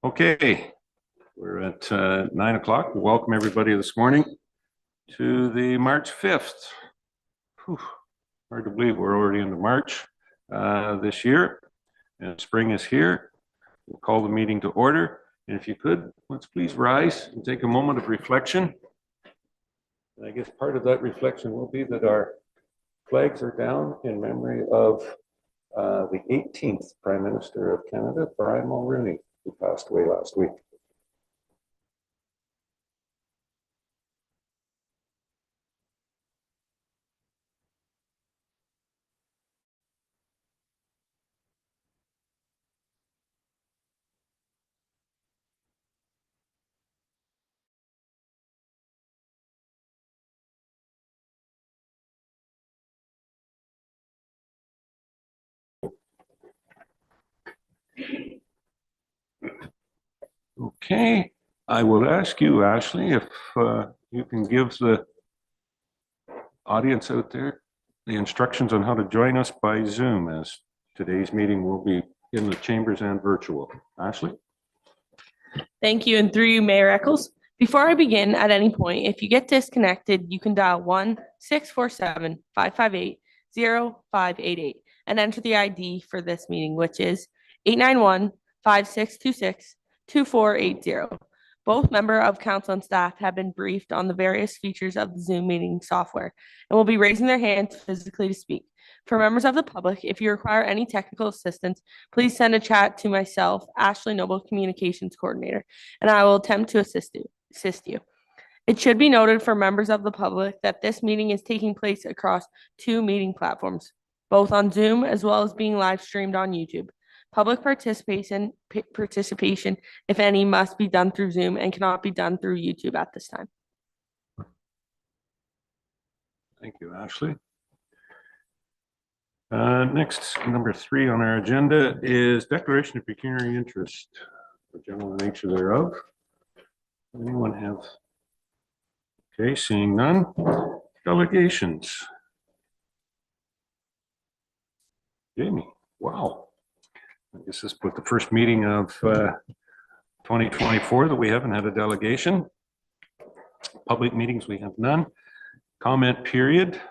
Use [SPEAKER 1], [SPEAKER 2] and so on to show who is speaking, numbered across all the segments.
[SPEAKER 1] Okay, we're at 9 o'clock. Welcome everybody this morning to the March 5th. Whew, hard to believe we're already into March this year, and spring is here. We'll call the meeting to order. And if you could, let's please rise and take a moment of reflection. And I guess part of that reflection will be that our flags are down in memory of the 18th Prime Minister of Canada, Brian Mulroney, who passed away last week. Okay, I will ask you, Ashley, if you can give the audience out there the instructions on how to join us by Zoom, as today's meeting will be in the chambers and virtual. Ashley?
[SPEAKER 2] Thank you, and through you, Mayor Eccles. Before I begin, at any point, if you get disconnected, you can dial 1-647-558-0588 and enter the ID for this meeting, which is 891-5626-2480. Both member of council and staff have been briefed on the various features of the Zoom meeting software and will be raising their hands physically to speak. For members of the public, if you require any technical assistance, please send a chat to myself, Ashley Noble, Communications Coordinator, and I will attempt to assist you. It should be noted for members of the public that this meeting is taking place across two meeting platforms, both on Zoom as well as being live streamed on YouTube. Public participation, if any, must be done through Zoom and cannot be done through YouTube at this time.
[SPEAKER 1] Thank you, Ashley. Next, number 3 on our agenda is declaration of pecuniary interest, the general nature thereof. Anyone have? Okay, seeing none. Delegations. Jamie, wow. I guess this was the first meeting of 2024 that we haven't had a delegation. Public meetings, we have none. Comment period.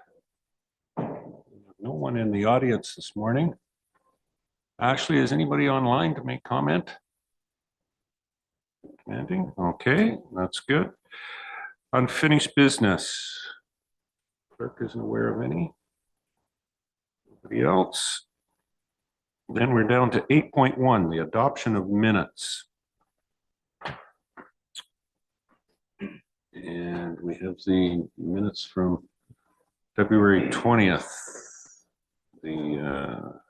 [SPEAKER 1] No one in the audience this morning. Ashley, is anybody online to make comment? Commenting? Okay, that's good. Unfinished business. Clerk isn't aware of any. Nobody else? Then we're down to 8.1, the adoption of minutes. And we have the minutes from February 20th, the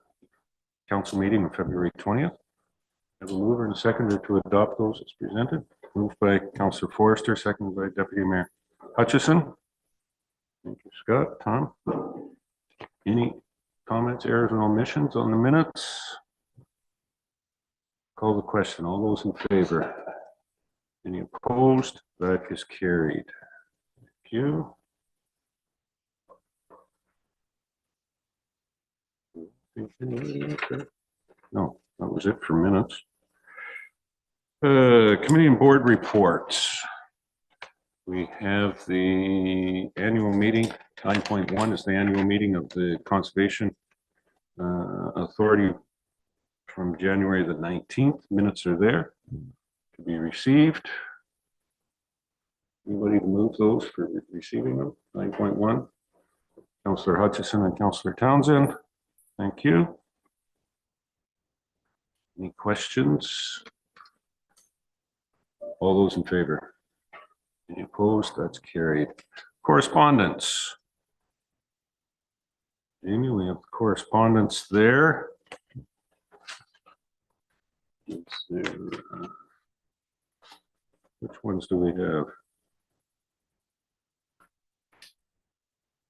[SPEAKER 1] council meeting of February 20th. Have a mover and a seconder to adopt those as presented. Moved by Councillor Forrester, seconded by Deputy Mayor Hutchison. Thank you, Scott. Tom? Any comments, errors, and omissions on the minutes? Call the question. All those in favor? Any opposed? That is carried. Thank you. No, that was it for minutes. Committee and board reports. We have the annual meeting. 9.1 is the annual meeting of the Conservation Authority from January the 19th. Minutes are there to be received. Anybody to move those for receiving them? 9.1. Councillor Hutchison and Councillor Townsend. Thank you. Any questions? All those in favor? Any opposed? That's carried. Correspondence. Amy, we have correspondence there. Which ones do we have?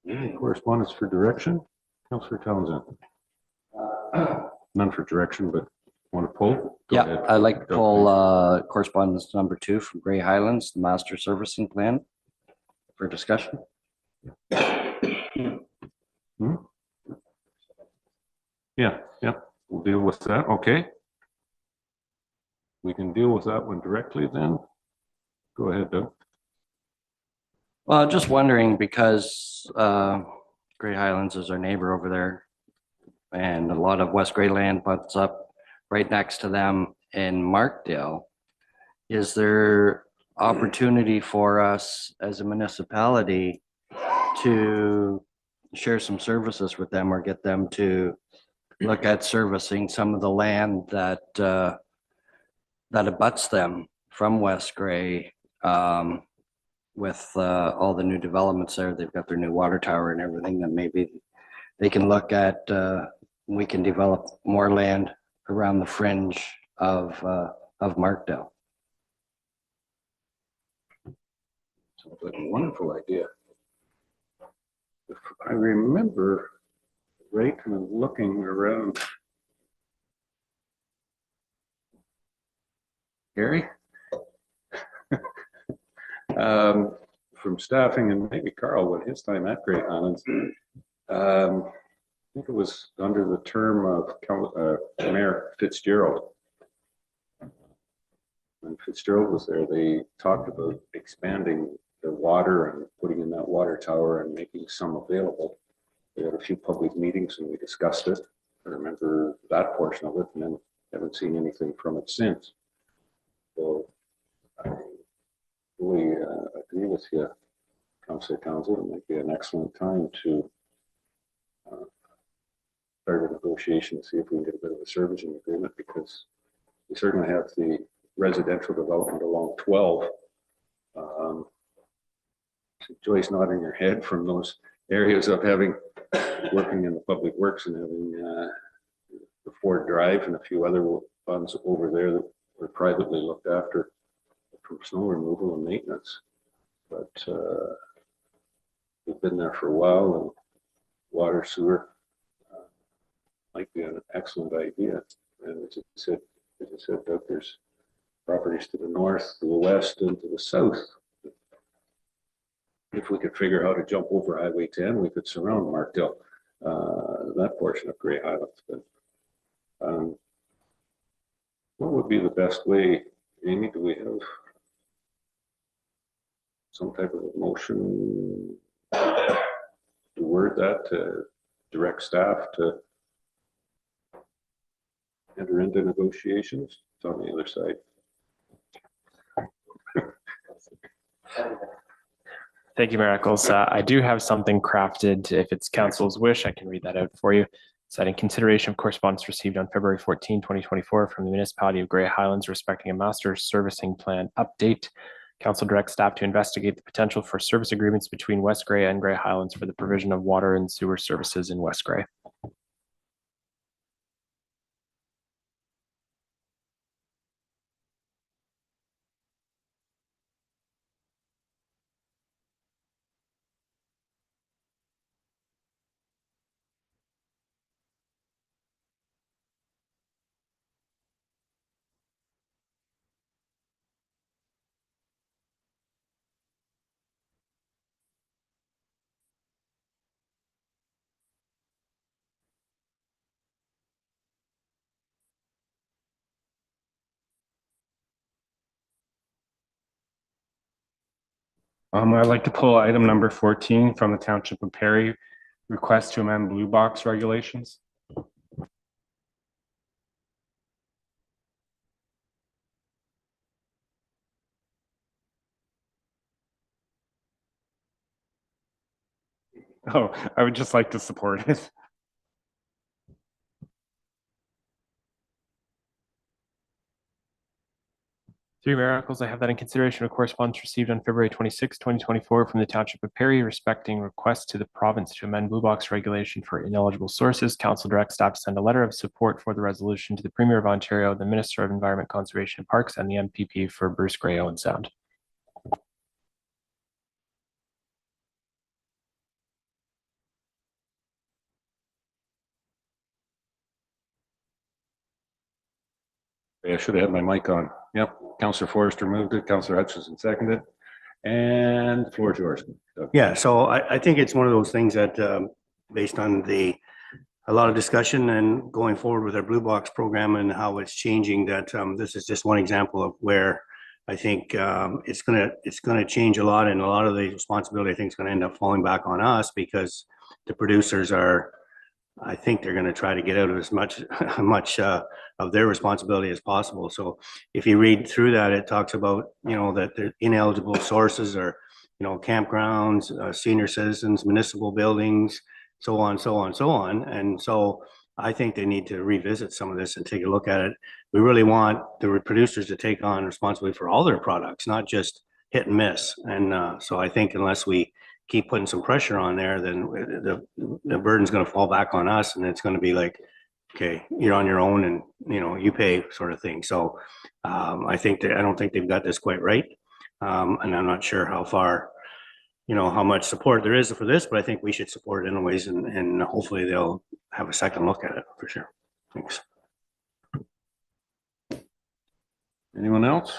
[SPEAKER 1] Any correspondence for direction? Councillor Townsend. None for direction, but want to pull?
[SPEAKER 3] Go ahead. I'd like to pull correspondence number 2 from Grey Highlands, the master servicing plan, for discussion.
[SPEAKER 1] Yeah, we'll deal with that. Okay. we can deal with that one directly then. Go ahead, Doug.
[SPEAKER 3] Well, just wondering because Grey Highlands is our neighbor over there. And a lot of West Grey land butts up right next to them in Markdale. Is there opportunity for us as a municipality to share some services with them or get them to look at servicing some of the land that that abuts them from West Grey? With all the new developments there, they've got their new water tower and everything, that maybe they can look at, we can develop more land around the fringe of Markdale.
[SPEAKER 1] Sounds like a wonderful idea. If I remember right, kind of looking around. Gary? From staffing and maybe Carl, with his time at Grey Highlands, I think it was under the term of Mayor Fitzgerald. When Fitzgerald was there, they talked about expanding the water and putting in that water tower and making some available. We had a few public meetings and we discussed it. I remember that portion of it, and then haven't seen anything from it since. So I really agree with you, Councillor Townsend. It might be an excellent time to start a negotiation to see if we can get a bit of a servicing agreement, because we certainly have the residential development along 12. Joyce nodding her head from those areas of having working in the public works and having the Ford Drive and a few other funds over there that were privately looked after from snow removal and maintenance. But we've been there for a while, and water sewer might be an excellent idea. And as I said, Doug, there's properties to the north, to the west, and to the south. If we could figure out how to jump over Highway 10, we could surround Markdale, that portion of Grey Highlands. But what would be the best way, Amy? Do we have some type of a motion to word that, to direct staff to enter into negotiations? It's on the other side.
[SPEAKER 4] Thank you, Mayor Eccles. I do have something crafted. If it's council's wish, I can read that out for you. Citing consideration of correspondence received on February 14, 2024 from the municipality of Grey Highlands respecting a master servicing plan update. Council directs staff to investigate the potential for service agreements between West Grey and Grey Highlands for the provision of water and sewer services in West Grey.
[SPEAKER 5] I'd like to pull item number 14 from the Township of Perry, request to amend blue box regulations. Oh, I would just like to support it.
[SPEAKER 4] Through Mayor Eccles, I have that in consideration of correspondence received on February 26, 2024 from the Township of Perry respecting request to the province to amend blue box regulation for ineligible sources. Council directs staff to send a letter of support for the resolution to the Premier of Ontario, the Minister of Environment, Conservation and Parks, and the MPP for Bruce Grey Owen Sound.
[SPEAKER 1] I should have had my mic on. Yep. Councillor Forrester moved it. Councillor Hutchison seconded. And the floor is yours. Doug.
[SPEAKER 6] Yeah, so I think it's one of those things that, based on the a lot of discussion and going forward with our Blue Box program and how it's changing, that this is just one example of where I think it's gonna change a lot, and a lot of the responsibility I think is gonna end up falling back on us, because the producers are, I think they're gonna try to get out of as much of their responsibility as possible. So if you read through that, it talks about, you know, that the ineligible sources are, you know, campgrounds, senior citizens, municipal buildings, so on, so on, so on. And so I think they need to revisit some of this and take a look at it. We really want the producers to take on responsibility for all their products, not just hit and miss. And so I think unless we keep putting some pressure on there, then the burden's going to fall back on us, and it's going to be like, okay, you're on your own, and you know, you pay, sort of thing. So I don't think they've got this quite right, and I'm not sure how far, you know, how much support there is for this, but I think we should support it anyways, and hopefully they'll have a second look at it for sure. Thanks.
[SPEAKER 1] Anyone else?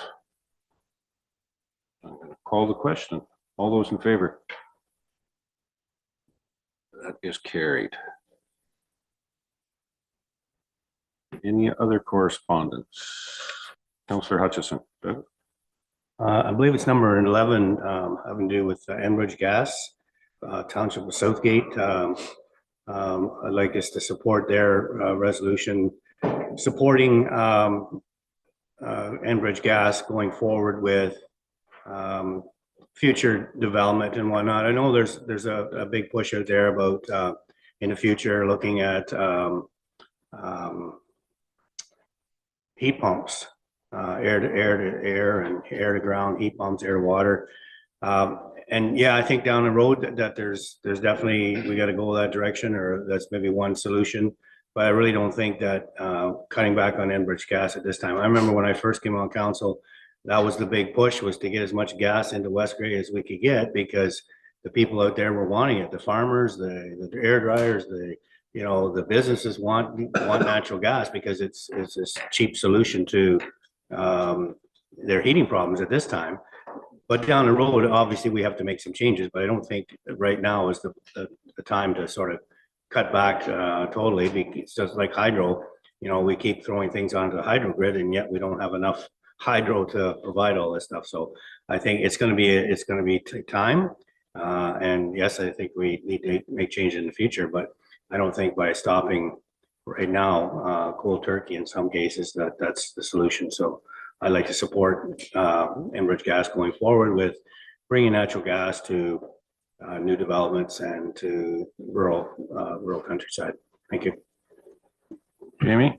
[SPEAKER 1] I'm going to call the question. All those in favor? That is carried. Any other correspondence? Councillor Hutchison.
[SPEAKER 6] I believe it's number 11, having to do with Enbridge Gas, Township of Southgate. I'd like us to support their resolution supporting Enbridge Gas going forward with future development and whatnot. I know there's a big push out there about in the future looking at heat pumps, air to air and air to ground heat pumps, air to water. And yeah, I think down the road that there's definitely, we got to go that direction, or that's maybe one solution. But I really don't think that cutting back on Enbridge Gas at this time. I remember when I first came on council, that was the big push, was to get as much gas into West Grey as we could get, because the people out there were wanting it. The farmers, the air dryers, you know, the businesses want natural gas because it's this cheap solution to their heating problems at this time. But down the road, obviously, we have to make some changes. But I don't think right now is the time to sort of cut back totally. It's just like hydro. You know, we keep throwing things onto the hydro grid, and yet we don't have enough hydro to provide all this stuff. So I think it's going to be time. And yes, I think we need to make change in the future, but I don't think by stopping right now, cold turkey in some cases, that's the solution. So I'd like to support Enbridge Gas going forward with bringing natural gas to new developments and to rural countryside. Thank you.
[SPEAKER 1] Jamie?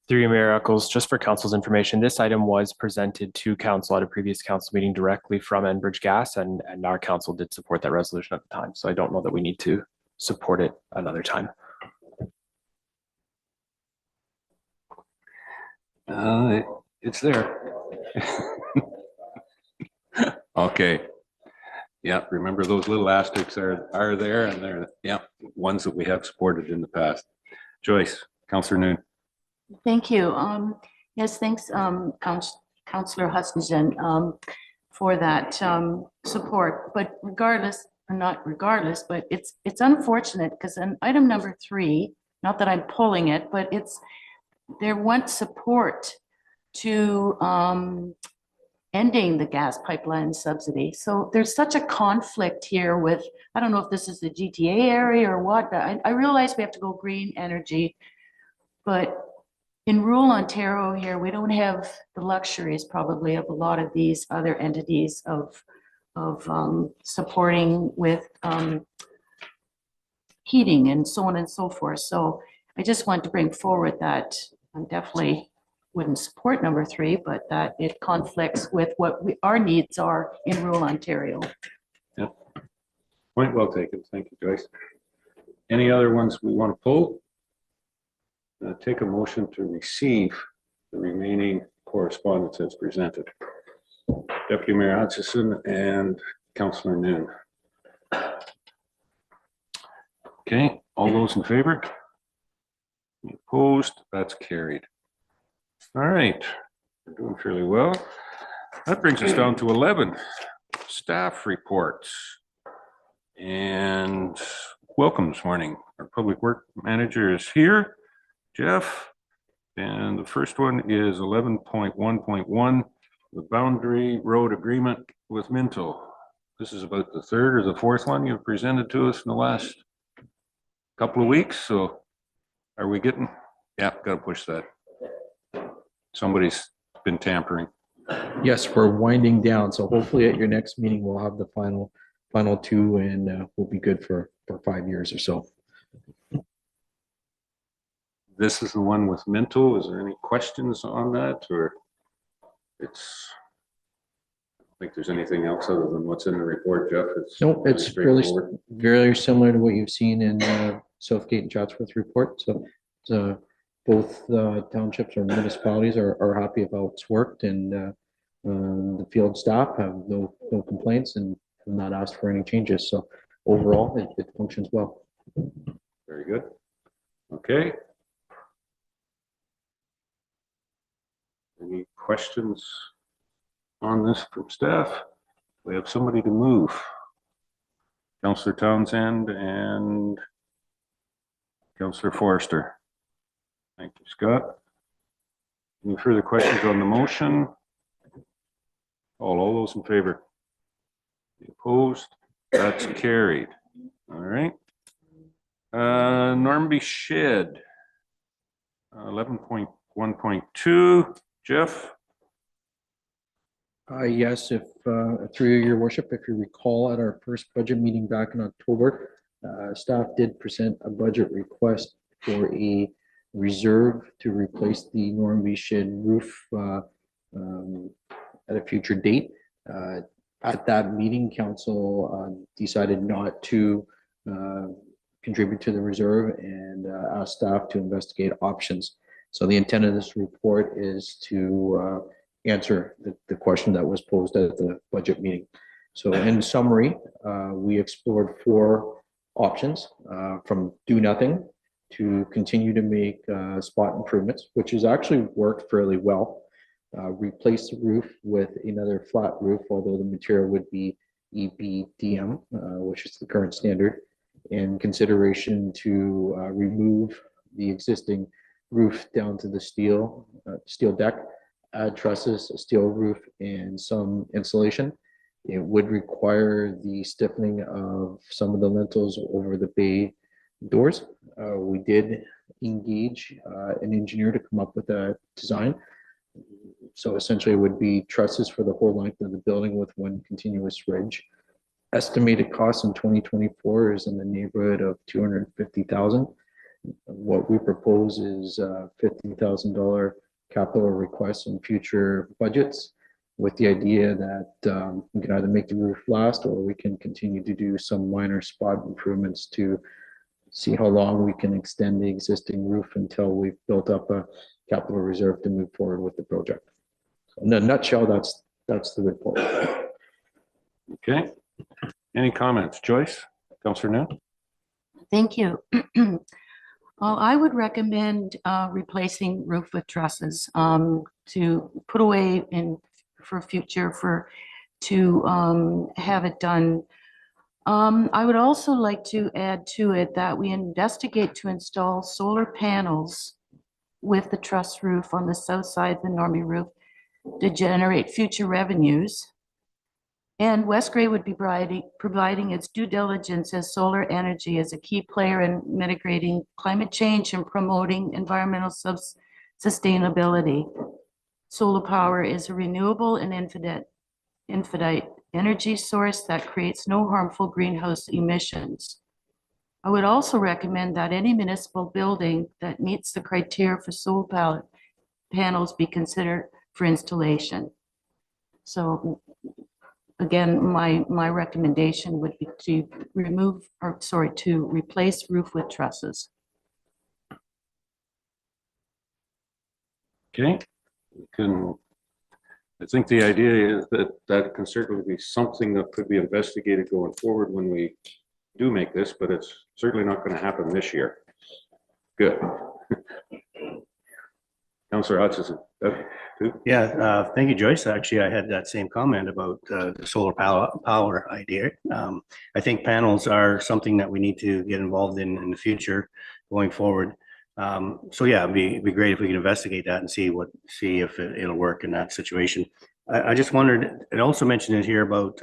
[SPEAKER 4] Through you, Mayor Eccles, just for council's information, this item was presented to council at a previous council meeting directly from Enbridge Gas, and our council did support that resolution at the time. So I don't know that we need to support it another time.
[SPEAKER 1] It's there. Okay. Yeah, remember those little asterisks are there, and they're, yeah, ones that we have supported in the past. Joyce, Councillor Noon.
[SPEAKER 7] Thank you. Yes, thanks, Councillor Hutchinson, for that support. But regardless, or not regardless, but it's unfortunate because in item number 3, not that I'm pulling it, but there went support to ending the gas pipeline subsidy. So there's such a conflict here with, I don't know if this is the GTA area or what, but I realize we have to go green energy, but in rural Ontario here, we don't have the luxuries probably of a lot of these other entities of supporting with heating and so on and so forth. So I just want to bring forward that I definitely wouldn't support number 3, but that it conflicts with what our needs are in rural Ontario.
[SPEAKER 1] Yep. Point well taken. Thank you, Joyce. Any other ones we want to pull? Take a motion to receive the remaining correspondence as presented. Deputy Mayor Hutchison and Councillor Noon. Okay, all those in favor? Opposed? That's carried. All right, we're doing fairly well. That brings us down to 11, staff reports. And welcome this morning. Our Public Work Manager is here, Jeff. And the first one is 11.1.1, the boundary road agreement with Minto. This is about the third or the fourth one you've presented to us in the last couple of weeks. So are we getting, yeah, got to push that. Somebody's been tampering.
[SPEAKER 8] Yes, we're winding down, so hopefully at your next meeting, we'll have the final two, and we'll be good for 5 years or so.
[SPEAKER 1] This is the one with Minto. Is there any questions on that, or it's, I don't think there's anything else other than what's in the report, Jeff?
[SPEAKER 8] No, it's fairly
[SPEAKER 1] straightforward.
[SPEAKER 8] very similar to what you've seen in Southgate and Chatsworth report. So both townships or municipalities are happy about what's worked, and the field staff have no complaints and have not asked for any changes. So overall, it functions well.
[SPEAKER 1] Very good. Okay. Any questions on this from staff? We have somebody to move. Councillor Townsend and Councillor Forrester. Thank you, Scott. Any further questions on the motion? All those in favor? Any opposed? That's carried. All right. Normanby Shed. 11.1.2. Jeff?
[SPEAKER 8] Yes, if through your worship, if you recall at our first budget meeting back in October, staff did present a budget request for a reserve to replace the Normanby Shed roof at a future date. At that meeting, council decided not to contribute to the reserve and asked staff to investigate options. So the intent of this report is to answer the question that was posed at the budget meeting. So in summary, we explored 4 options, from do nothing to continue to make spot improvements, which has actually worked fairly well. Replace the roof with another flat roof, although the material would be EPDM, which is the current standard, and consideration to remove the existing roof down to the steel deck, add trusses, a steel roof, and some insulation. It would require the stiffening of some of the lintels over the bay doors. We did engage an engineer to come up with a design. So essentially it would be trusses for the whole length of the building with one continuous ridge. Estimated cost in 2024 is in the neighborhood of $250,000. What we propose is $50,000 capital requests in future budgets, with the idea that we can either make the roof last, or we can continue to do some minor spot improvements to see how long we can extend the existing roof until we've built up a capital reserve to move forward with the project. So in a nutshell, that's the report.
[SPEAKER 1] Okay. Any comments? Joyce? Councillor New?
[SPEAKER 7] Thank you. Well, I would recommend replacing roof with trusses to put away for future to have it done. I would also like to add to it that we investigate to install solar panels with the truss roof on the south side of the Normanby roof to generate future revenues. And West Grey would be providing its due diligence as solar energy as a key player in mitigating climate change and promoting environmental sustainability. Solar power is a renewable and infinite energy source that creates no harmful greenhouse emissions. I would also recommend that any municipal building that meets the criteria for solar panels be considered for installation. So again, my recommendation would be to to replace roof with trusses.
[SPEAKER 1] Okay. I think the idea is that can certainly be something that could be investigated going forward when we do make this, but it's certainly not going to happen this year. Good. Councillor Hutchison.
[SPEAKER 6] Yeah, thank you, Joyce. Actually, I had that same comment about the solar power idea. I think panels are something that we need to get involved in the future going forward. So yeah, it'd be great if we could investigate that and see if it'll work in that situation. I just wondered, it also mentioned it here about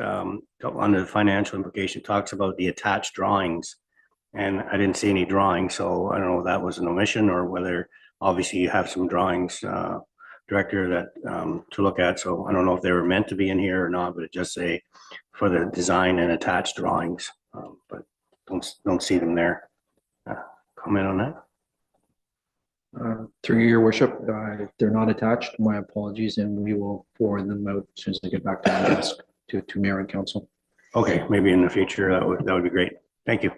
[SPEAKER 6] under the financial implication, talks about the attached drawings. And I didn't see any drawings, so I don't know if that was an omission or whether obviously you have some drawings, director, that to look at. So I don't know if they were meant to be in here or not, but it just say for the design and attached drawings, but don't see them there. Comment on that?
[SPEAKER 8] Through your worship, if they're not attached, my apologies, and we will forward them out as soon as I get back to my desk to mayor and council.
[SPEAKER 6] Okay, maybe in the future, that would be great. Thank you.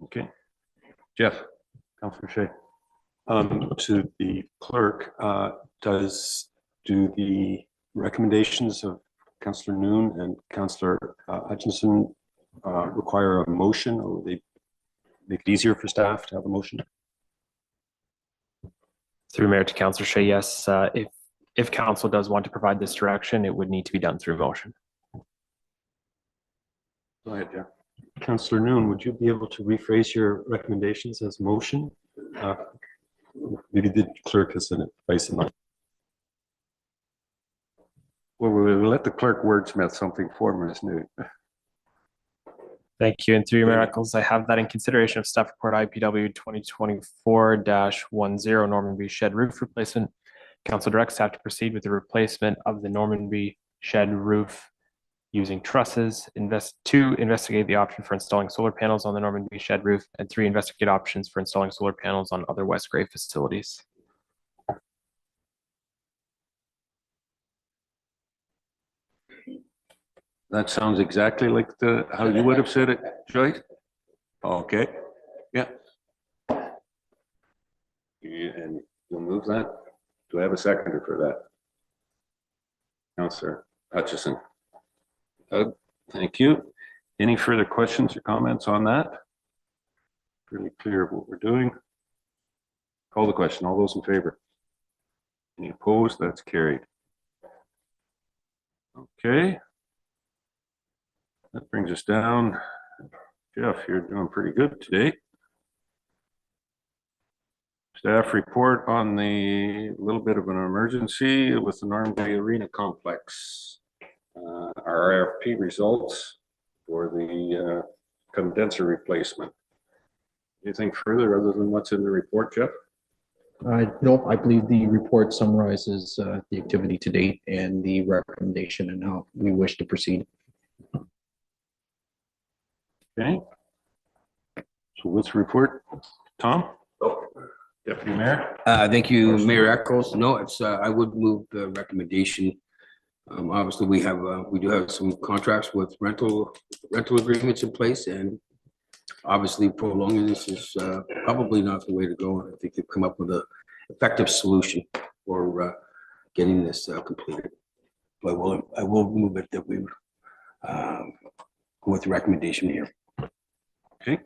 [SPEAKER 1] Okay. Jeff, Councillor Shay.
[SPEAKER 9] To the clerk, do the recommendations of Councillor Noon and Councillor Hutchinson require a motion, or would they make it easier for staff to have a motion?
[SPEAKER 4] Through Mayor to Councillor Shay, yes. If council does want to provide this direction, it would need to be done through motion.
[SPEAKER 1] Go ahead, Jeff.
[SPEAKER 9] Councillor Noon, would you be able to rephrase your recommendations as motion? Maybe the clerk has an advice in mind.
[SPEAKER 1] Well, we'll let the clerk wordsmith something for Ms. Newt.
[SPEAKER 4] Thank you. And through your miracles, I have that in consideration of staff report IPW 2024-10 Normanby shed roof replacement. Council directs staff to proceed with the replacement of the Normanby shed roof using trusses. Investigate the option for installing solar panels on the Normanby shed roof, and 3, investigate options for installing solar panels on other West Grey facilities.
[SPEAKER 1] That sounds exactly like how you would have said it, Joyce? Okay, yeah. And you'll move that? Do I have a seconder for that? Councillor Hutchison. Doug, thank you. Any further questions or comments on that? Pretty clear of what we're doing. Call the question. All those in favor? Any opposed? That's carried. Okay. That brings us down. Jeff, you're doing pretty good today. Staff report on the little bit of an emergency with the Normanby Arena Complex. Our RFP results for the condenser replacement. Anything further other than what's in the report, Jeff?
[SPEAKER 8] No, I believe the report summarizes the activity to date and the recommendation and how we wish to proceed.
[SPEAKER 1] Okay. So what's the report? Tom? Deputy Mayor?
[SPEAKER 10] Thank you, Mayor Eccles. No, it's, I would move the recommendation. Obviously, we do have some contracts with rental agreements in place, and obviously prolonging this is probably not the way to go. I think they've come up with an effective solution for getting this completed. But I will move it that we go with the recommendation here.
[SPEAKER 1] Okay,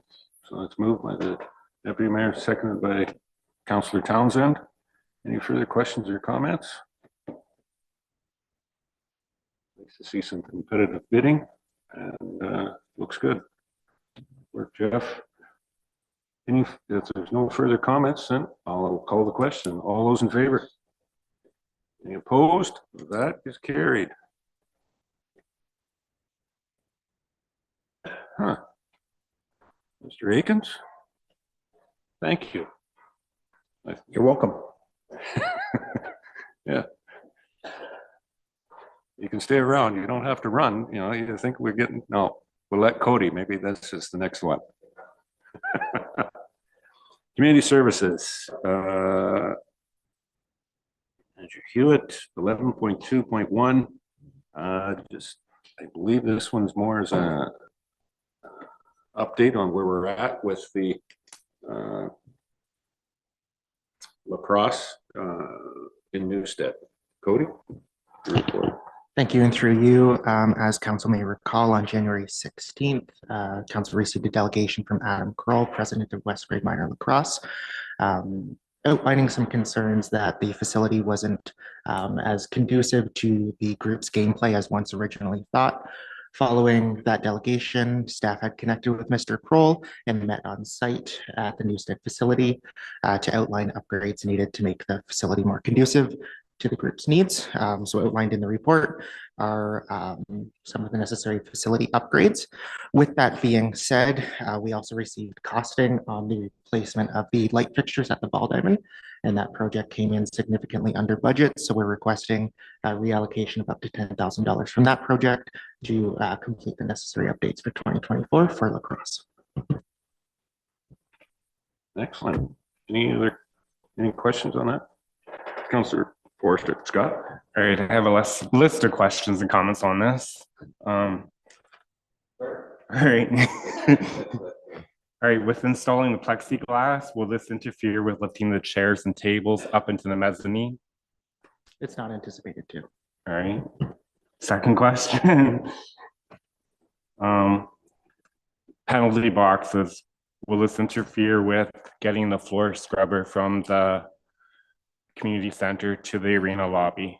[SPEAKER 1] so let's move by the Deputy Mayor, seconded by Councillor Townsend. Any further questions or comments? Nice to see some competitive bidding, and looks good. Work, Jeff. If there's no further comments, then I'll call the question. All those in favor? Any opposed? That is carried. Huh. Mr. Akins? Thank you.
[SPEAKER 8] You're welcome.
[SPEAKER 1] Yeah. You can stay around. You don't have to run. You know, you think we're getting, no, we'll let Cody. Maybe that's just the next one. Community services. Andrew Hewitt, 11.2.1. Just, I believe this one's more as a update on where we're at with the lacrosse in Newstead. Cody, your report.
[SPEAKER 11] Thank you. And through you, as council may recall, on January 16th, council received a delegation from Adam Kroll, president of West Grade Minor Lacrosse. outlining some concerns that the facility wasn't as conducive to the group's gameplay as once originally thought. Following that delegation, staff had connected with Mr. Kroll and met on site at the Newstead facility to outline upgrades needed to make the facility more conducive to the group's needs. So outlined in the report are some of the necessary facility upgrades. With that being said, we also received costing on the replacement of the light fixtures at the ball diamond, and that project came in significantly under budget. So we're requesting a reallocation of up to $10,000 from that project to complete the necessary updates for 2024 for lacrosse.
[SPEAKER 1] Excellent. Any questions on that? Councillor Forster, Scott?
[SPEAKER 5] All right, I have a list of questions and comments on this. All right. All right, with installing the plexiglass, will this interfere with lifting the chairs and tables up into the mezzanine?
[SPEAKER 11] It's not anticipated to.
[SPEAKER 5] All right. Second question. Penalty boxes, will this interfere with getting the floor scrubber from the community center to the arena lobby?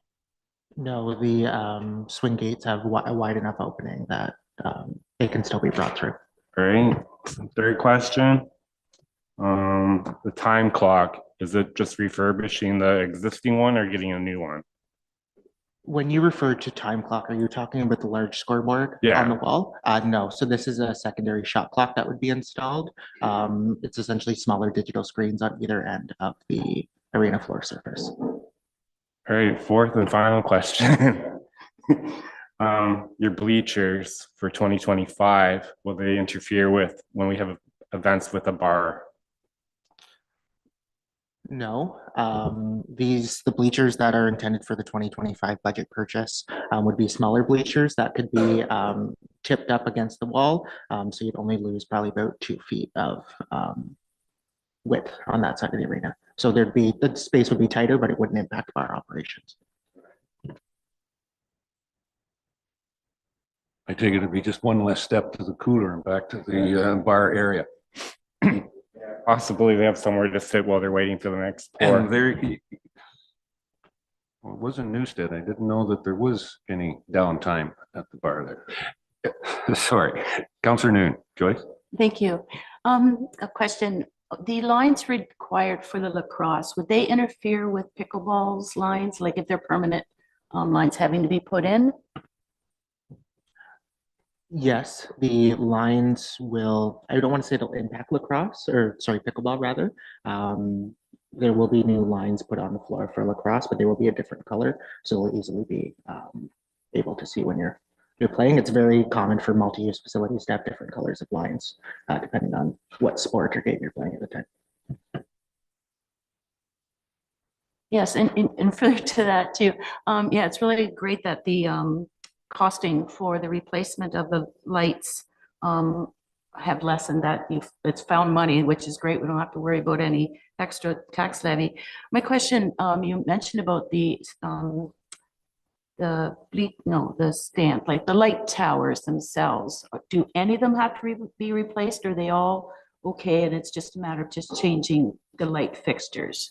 [SPEAKER 11] No, the swing gates have a wide enough opening that they can still be brought through.
[SPEAKER 5] All right. Third question. The time clock, is it just refurbishing the existing one or getting a new one?
[SPEAKER 11] When you refer to time clock, are you talking about the large scoreboard
[SPEAKER 5] Yeah.
[SPEAKER 11] on the wall? No, so this is a secondary shot clock that would be installed. It's essentially smaller digital screens on either end of the arena floor surface.
[SPEAKER 5] All right, fourth and final question. Your bleachers for 2025, will they interfere with when we have events with a bar?
[SPEAKER 11] No, the bleachers that are intended for the 2025 budget purchase would be smaller bleachers that could be tipped up against the wall. So you'd only lose probably about 2 feet of width on that side of the arena. So the space would be tighter, but it wouldn't impact bar operations.
[SPEAKER 1] I take it to be just one less step to the cooler and back to the bar area.
[SPEAKER 5] Possibly they have somewhere to sit while they're waiting for the next pour.
[SPEAKER 1] And there, well, it wasn't Newstead. I didn't know that there was any downtime at the bar there. Sorry, Councillor Noon, Joyce?
[SPEAKER 7] Thank you. A question, the lines required for the lacrosse, would they interfere with pickleball's lines? Like if they're permanent lines having to be put in?
[SPEAKER 11] Yes, the lines will, I don't want to say it'll impact lacrosse, or sorry, pickleball rather. There will be new lines put on the floor for lacrosse, but they will be a different color, so we'll easily be able to see when you're playing. It's very common for multi-use facilities to have different colors of lines, depending on what sport or game you're playing at the time.
[SPEAKER 7] Yes, and further to that too, yeah, it's really great that the costing for the replacement of the lights have lessened, that it's found money, which is great. We don't have to worry about any extra tax levy. My question, you mentioned about the stand, like the light towers themselves. Do any of them have to be replaced? Or are they all okay and it's just a matter of just changing the light fixtures?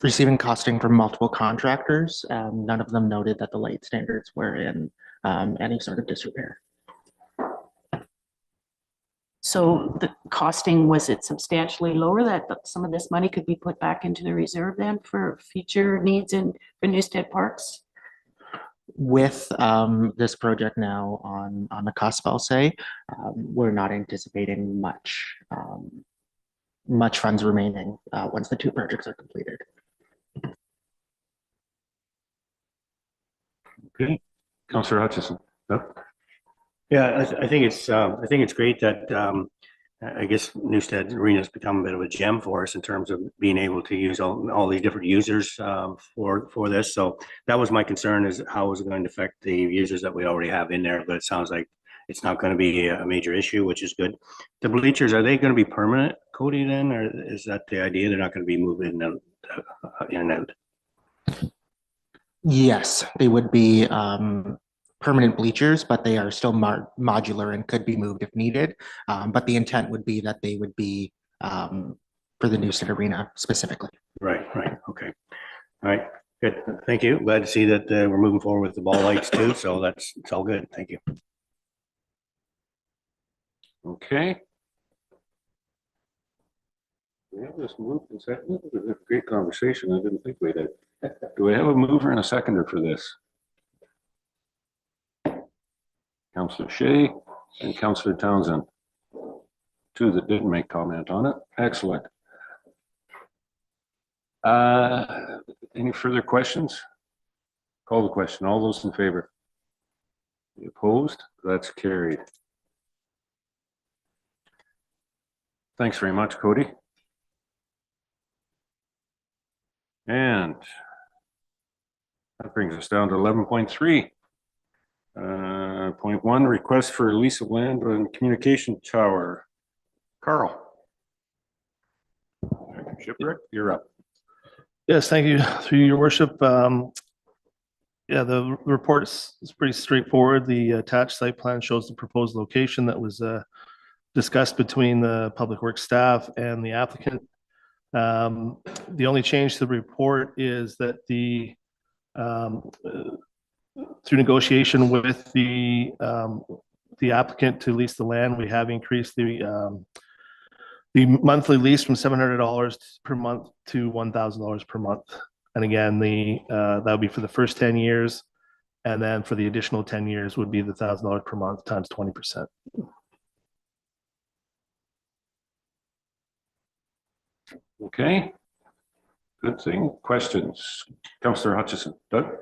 [SPEAKER 11] Receiving costing from multiple contractors, none of them noted that the light standards were in any sort of disrepair.
[SPEAKER 7] So the costing, was it substantially lower that some of this money could be put back into the reserve then for future needs for Newstead Parks?
[SPEAKER 11] With this project now on the cusp, I'll say, we're not anticipating much funds remaining once the two projects are completed.
[SPEAKER 1] Okay, Councillor Hutchison. Yep.
[SPEAKER 6] Yeah, I think it's great that I guess Newstead Arena has become a bit of a gem for us in terms of being able to use all these different users for this. So that was my concern, is how is it going to affect the users that we already have in there? But it sounds like it's not going to be a major issue, which is good. The bleachers, are they going to be permanent, Cody, then, or is that the idea? They're not going to be moving in and out?
[SPEAKER 11] Yes, they would be permanent bleachers, but they are still modular and could be moved if needed. But the intent would be that they would be for the Newson Arena specifically.
[SPEAKER 6] Right, okay. All right, good. Thank you. Glad to see that we're moving forward with the ball lights too. So it's all good. Thank you.
[SPEAKER 1] Okay. We have this move and second. This was a great conversation. I didn't think we did. Do we have a mover and a seconder for this? Councillor Shea and Councillor Townsend. Two that didn't make comment on it. Excellent. Any further questions? Call the question. All those in favor? Any opposed? That's carried. Thanks very much, Cody. And that brings us down to 11.3. Point 1, request for a lease of land and communication tower. Carl. Shipwreck, you're up.
[SPEAKER 12] Yes, thank you, through your worship. Yeah, the report is pretty straightforward. The attached site plan shows the proposed location that was discussed between the public works staff and the applicant. The only change to the report is that through negotiation with the applicant to lease the land, we have increased the monthly lease from $700 per month to $1,000 per month. And again, that would be for the first 10 years. And then for the additional 10 years would be the $1,000 per month times 20%.
[SPEAKER 1] Okay. Good thing. Questions? Councillor Hutchison. Doug?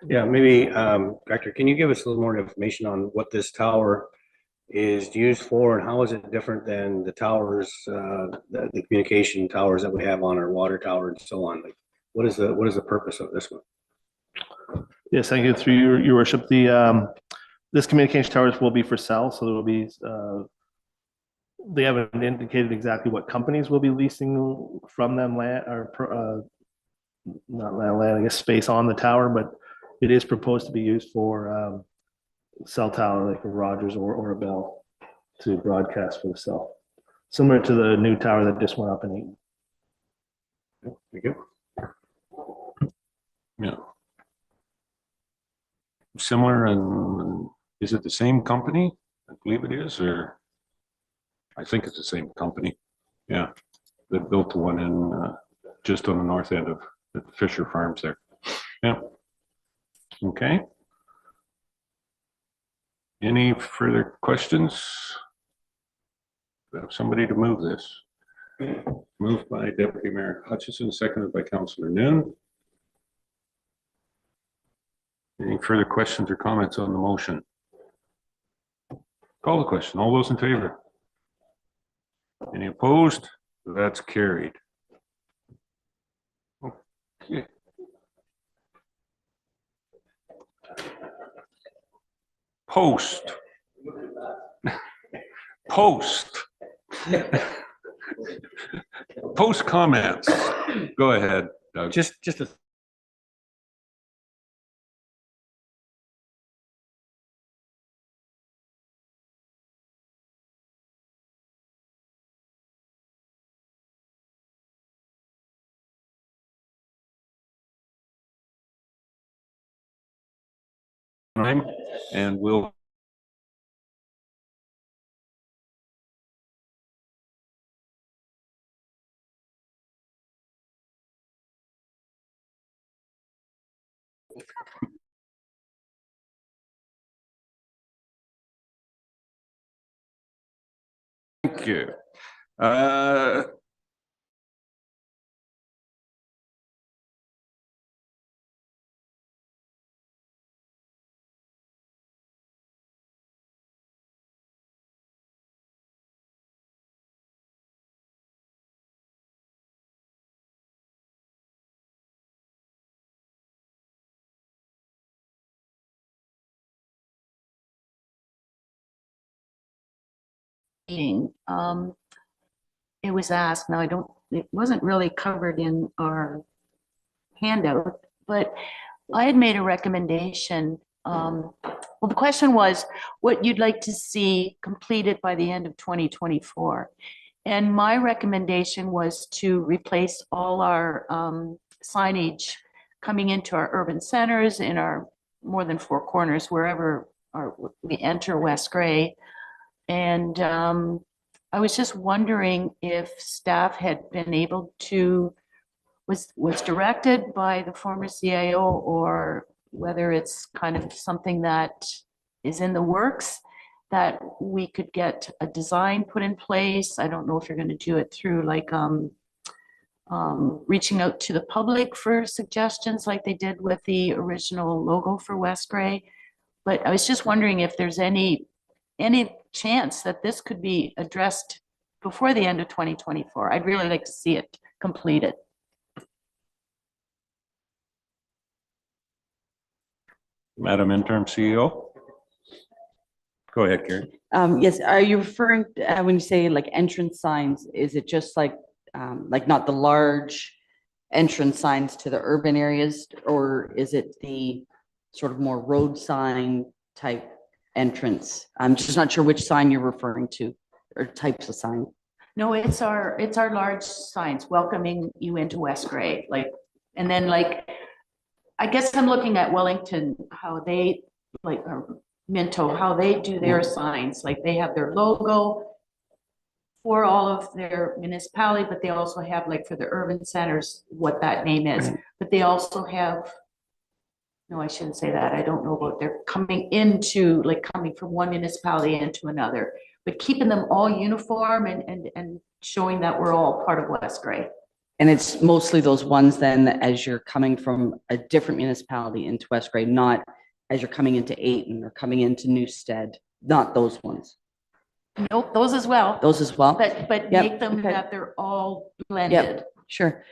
[SPEAKER 6] Yeah, maybe, Director, can you give us a little more information on what this tower is used for and how is it different than the towers, the communication towers that we have on our water tower and so on? Like, what is the purpose of this one?
[SPEAKER 12] Yes, thank you, through your worship. This communication towers will be for sale, so there will be they haven't indicated exactly what companies will be leasing from them land or not land, I guess space on the tower, but it is proposed to be used for cell tower like a Rogers or a Bell to broadcast for the cell, similar to the new tower that just went up in Eaton.
[SPEAKER 6] Thank you.
[SPEAKER 1] Yeah. Similar, and is it the same company? I believe it is, or I think it's the same company. Yeah, they built the one in just on the north end of the Fisher Farms there. Yeah. Okay. Any further questions? We have somebody to move this. Moved by Deputy Mayor Hutchison, seconded by Councillor Noon. Any further questions or comments on the motion? Call the question. All those in favor? Any opposed? That's carried. Okay. Post. Post comments. Go ahead, Doug.
[SPEAKER 6] Just a
[SPEAKER 1] time, and we'll thank you.
[SPEAKER 7] Meeting, it was asked, now it wasn't really covered in our handout, but I had made a recommendation Well, the question was what you'd like to see completed by the end of 2024. And my recommendation was to replace all our signage coming into our urban centers in our more than four corners, wherever we enter West Gray. And I was just wondering if staff had been able to, was directed by the former CIO, or whether it's kind of something that is in the works, that we could get a design put in place. I don't know if you're going to do it through like reaching out to the public for suggestions like they did with the original logo for West Gray. But I was just wondering if there's any chance that this could be addressed before the end of 2024. I'd really like to see it completed.
[SPEAKER 1] Madam Interim CEO. Go ahead, Karen.
[SPEAKER 13] Yes, are you referring, when you say like entrance signs, is it just like not the large entrance signs to the urban areas, or is it the sort of more road sign type entrance? I'm just not sure which sign you're referring to, or types of sign.
[SPEAKER 7] No, it's our large signs welcoming you into West Gray, and then I guess I'm looking at Wellington, how they or Minto, how they do their signs. Like they have their logo for all of their municipality, but they also have for the urban centers, what that name is. But they also have, no, I shouldn't say that. I don't know about they're coming into, coming from one municipality into another, but keeping them all uniform and showing that we're all part of West Gray.
[SPEAKER 13] And it's mostly those ones then as you're coming from a different municipality into West Gray, not as you're coming into Ayton or coming into Newstead, not those ones.
[SPEAKER 7] Nope, those as well.
[SPEAKER 13] Those as well?
[SPEAKER 7] But
[SPEAKER 13] Yep,
[SPEAKER 7] make them
[SPEAKER 13] okay.
[SPEAKER 7] that they're all blended.
[SPEAKER 13] Yep, sure.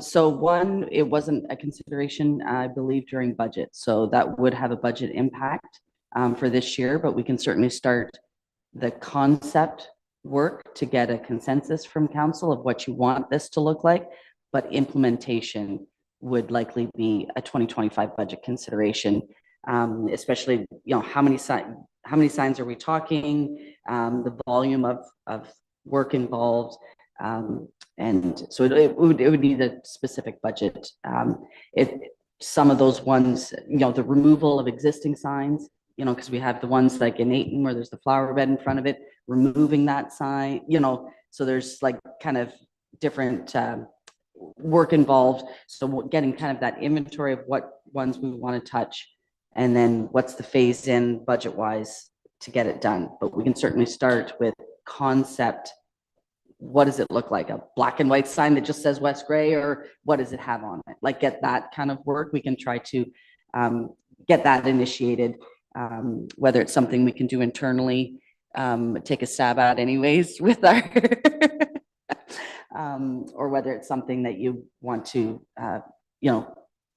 [SPEAKER 13] So one, it wasn't a consideration, I believe, during budget. So that would have a budget impact for this year, but we can certainly start the concept work to get a consensus from council of what you want this to look like, but implementation would likely be a 2025 budget consideration, especially, how many signs are we talking, the volume of work involved, and so it would need a specific budget. Some of those ones, the removal of existing signs, because we have the ones like in Ayton where there's the flower bed in front of it, removing that sign, so there's kind of different work involved. So getting kind of that inventory of what ones we want to touch, and then what's the phase in budget wise to get it done. But we can certainly start with concept. What does it look like? A black and white sign that just says West Gray, or what does it have on it? Get that kind of work. We can try to get that initiated, whether it's something we can do internally, take a stab at anyways with our, or whether it's something that you want to,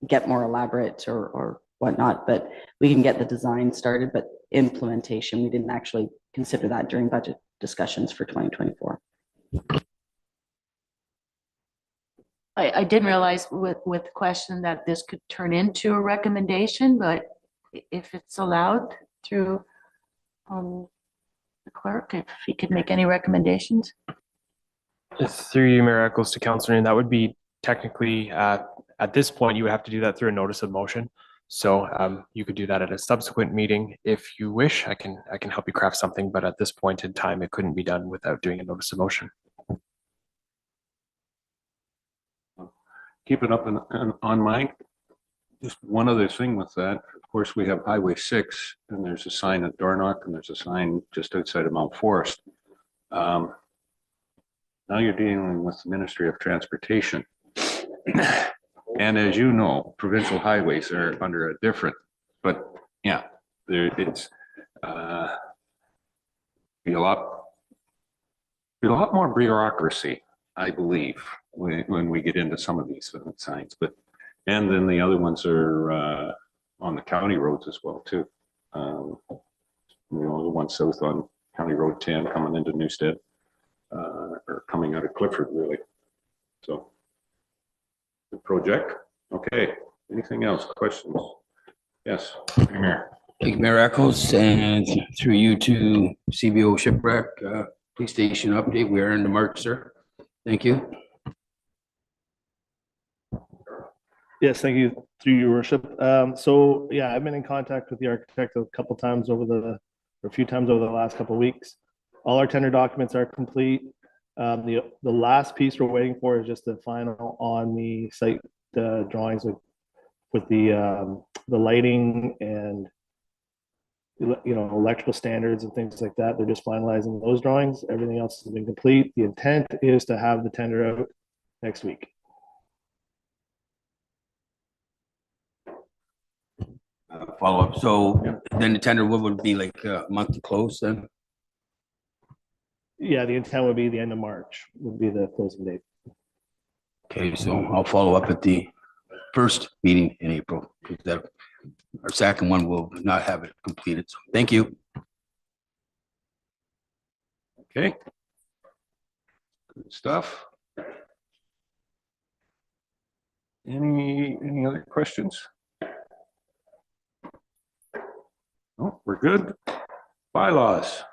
[SPEAKER 13] get more elaborate or whatnot, but we can get the design started, but implementation, we didn't actually consider that during budget discussions for 2024.
[SPEAKER 7] I didn't realize with the question that this could turn into a recommendation, but if it's allowed through the clerk, if he could make any recommendations.
[SPEAKER 4] Through you, Mayor Eccles, to Councillor Noon, that would be technically, at this point, you would have to do that through a notice of motion. So you could do that at a subsequent meeting if you wish. I can help you craft something, but at this point in time, it couldn't be done without doing a notice of motion.
[SPEAKER 1] Keep it up on mind. Just one other thing with that. Of course, we have Highway 6, and there's a sign at Dornoch, and there's a sign just outside of Mount Forest. Now you're dealing with the Ministry of Transportation. And as you know, provincial highways are under a different, but yeah, it's be a lot more bureaucracy, I believe, when we get into some of these signs. But and then the other ones are on the county roads as well too. The one south on County Road 10 coming into Newstead, or coming out of Clifford, really. So. The project. Okay. Anything else? Questions? Yes, Premier.
[SPEAKER 10] Thank you, Mayor Eccles, and through you to CBO Shipwreck Police Station update. We are in the march, sir. Thank you.
[SPEAKER 12] Yes, thank you, through your worship. So, yeah, I've been in contact with the architect a couple times or a few times over the last couple of weeks. All our tender documents are complete. The last piece we're waiting for is just the final on the site drawings with the lighting and electrical standards and things like that. They're just finalizing those drawings. Everything else has been complete. The intent is to have the tender out next week.
[SPEAKER 10] Follow up. So then the tender would be like a month to close then?
[SPEAKER 12] Yeah, the intent would be the end of March would be the closing date.
[SPEAKER 10] Okay, so I'll follow up at the first meeting in April, because that our second one will not have it completed. So thank you.
[SPEAKER 1] Okay. Good stuff. Any other questions? Oh, we're good. Bylaws.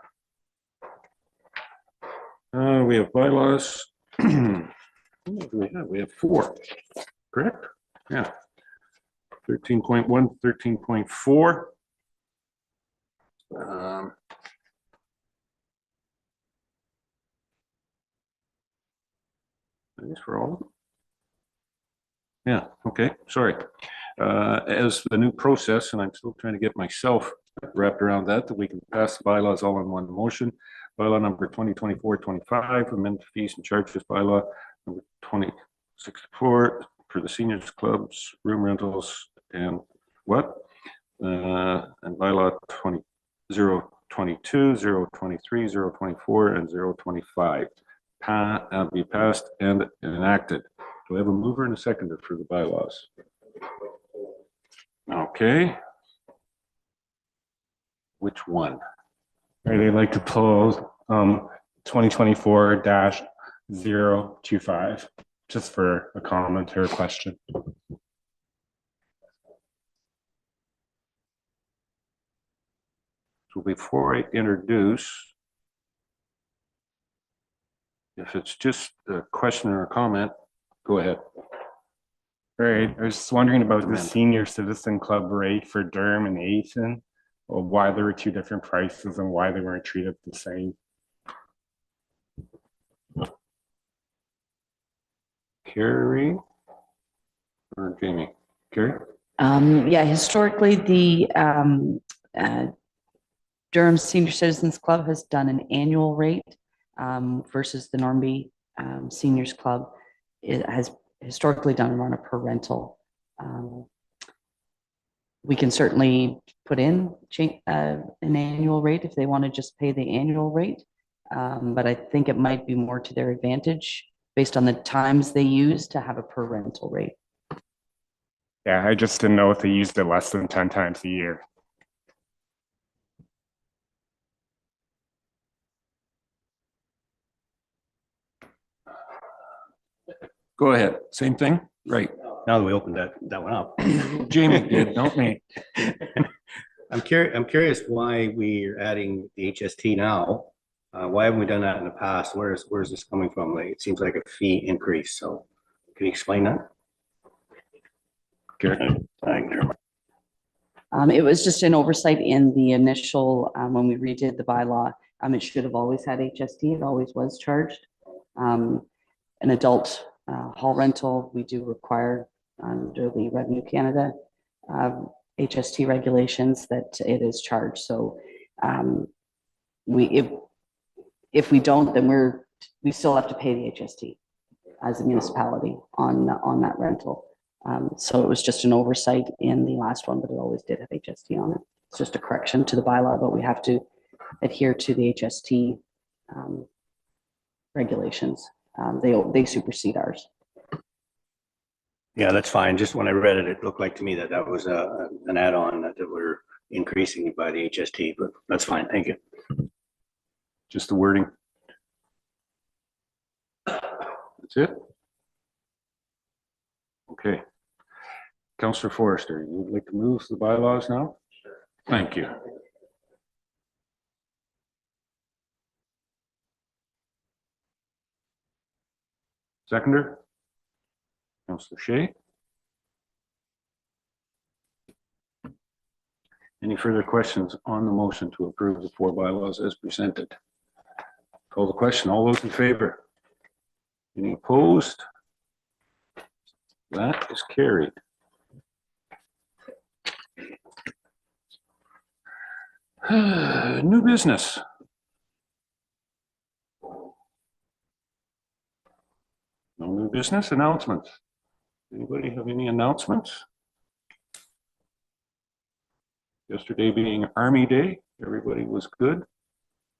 [SPEAKER 1] We have bylaws. What do we have? We have 4, correct? Yeah. 13.1, 13.4. I guess for all of them. Yeah, okay, sorry. As the new process, and I'm still trying to get myself wrapped around that we can pass the bylaws all in one motion. Bylaw number 2024-25, amend fees and charges bylaw number 2064 for the seniors clubs, room rentals, and what? And bylaw 022, 023, 024, and 025 be passed and enacted. Do I have a mover and a seconder for the bylaws? Okay. Which one?
[SPEAKER 5] Right, I'd like to pull 2024-025, just for a comment or a question.
[SPEAKER 1] So before I introduce, if it's just a question or a comment, go ahead.
[SPEAKER 5] All right, I was just wondering about the senior citizen club rate for Durham and Ayton, or why there were 2 different prices and why they weren't treated the same.
[SPEAKER 1] Carrie or Jamie? Carrie?
[SPEAKER 13] Yeah, historically, the Durham Senior Citizens Club has done an annual rate versus the Normanby Seniors Club. It has historically done on a per rental. We can certainly put in an annual rate if they want to just pay the annual rate. But I think it might be more to their advantage based on the times they use to have a per rental rate.
[SPEAKER 5] Yeah, I just didn't know if they used it less than 10 times a year.
[SPEAKER 1] Go ahead. Same thing? Right.
[SPEAKER 6] Now that we opened that one up.
[SPEAKER 1] Jamie did, don't me.
[SPEAKER 6] I'm curious why we're adding the HST now. Why haven't we done that in the past? Where's this coming from? Like, it seems like a fee increase. So can you explain that?
[SPEAKER 13] It was just an oversight in the initial, when we redid the bylaw. It should have always had HST. It always was charged. An adult hall rental, we do require under the Revenue Canada HST regulations that it is charged. So if we don't, then we still have to pay the HST as a municipality on that rental. So it was just an oversight in the last one, but it always did have HST on it. It's just a correction to the bylaw, but we have to adhere to the HST regulations. They supersede ours.
[SPEAKER 6] Yeah, that's fine. Just when I read it, it looked like to me that was an add-on that we're increasing by the HST, but that's fine. Thank you.
[SPEAKER 1] Just the wording. That's it. Okay. Counselor Forrester, you'd like to move the bylaws now? Thank you. Seconder? Counselor Shay? Any further questions on the motion to approve the 4 bylaws as presented? Call the question. All those in favor? Any opposed? That is carried. New business. No new business announcements. Anybody have any announcements? Yesterday being Army Day, everybody was good.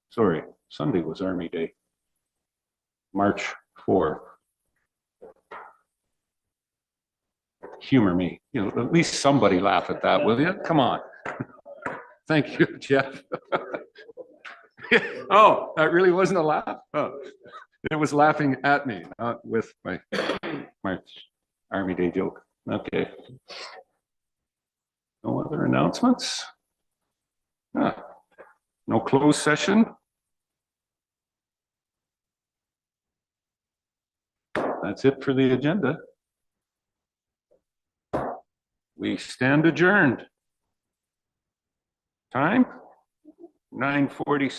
[SPEAKER 1] Sorry, Sunday was Army Day. March 4th. Humor me, you know, at least somebody laugh at that, will you? Come on. Thank you, Jeff. Oh, that really wasn't a laugh? Oh, it was laughing at me, not with my Army Day joke. Okay. No other announcements? No closed session? That's it for the agenda. We stand adjourned. Time? 9:46.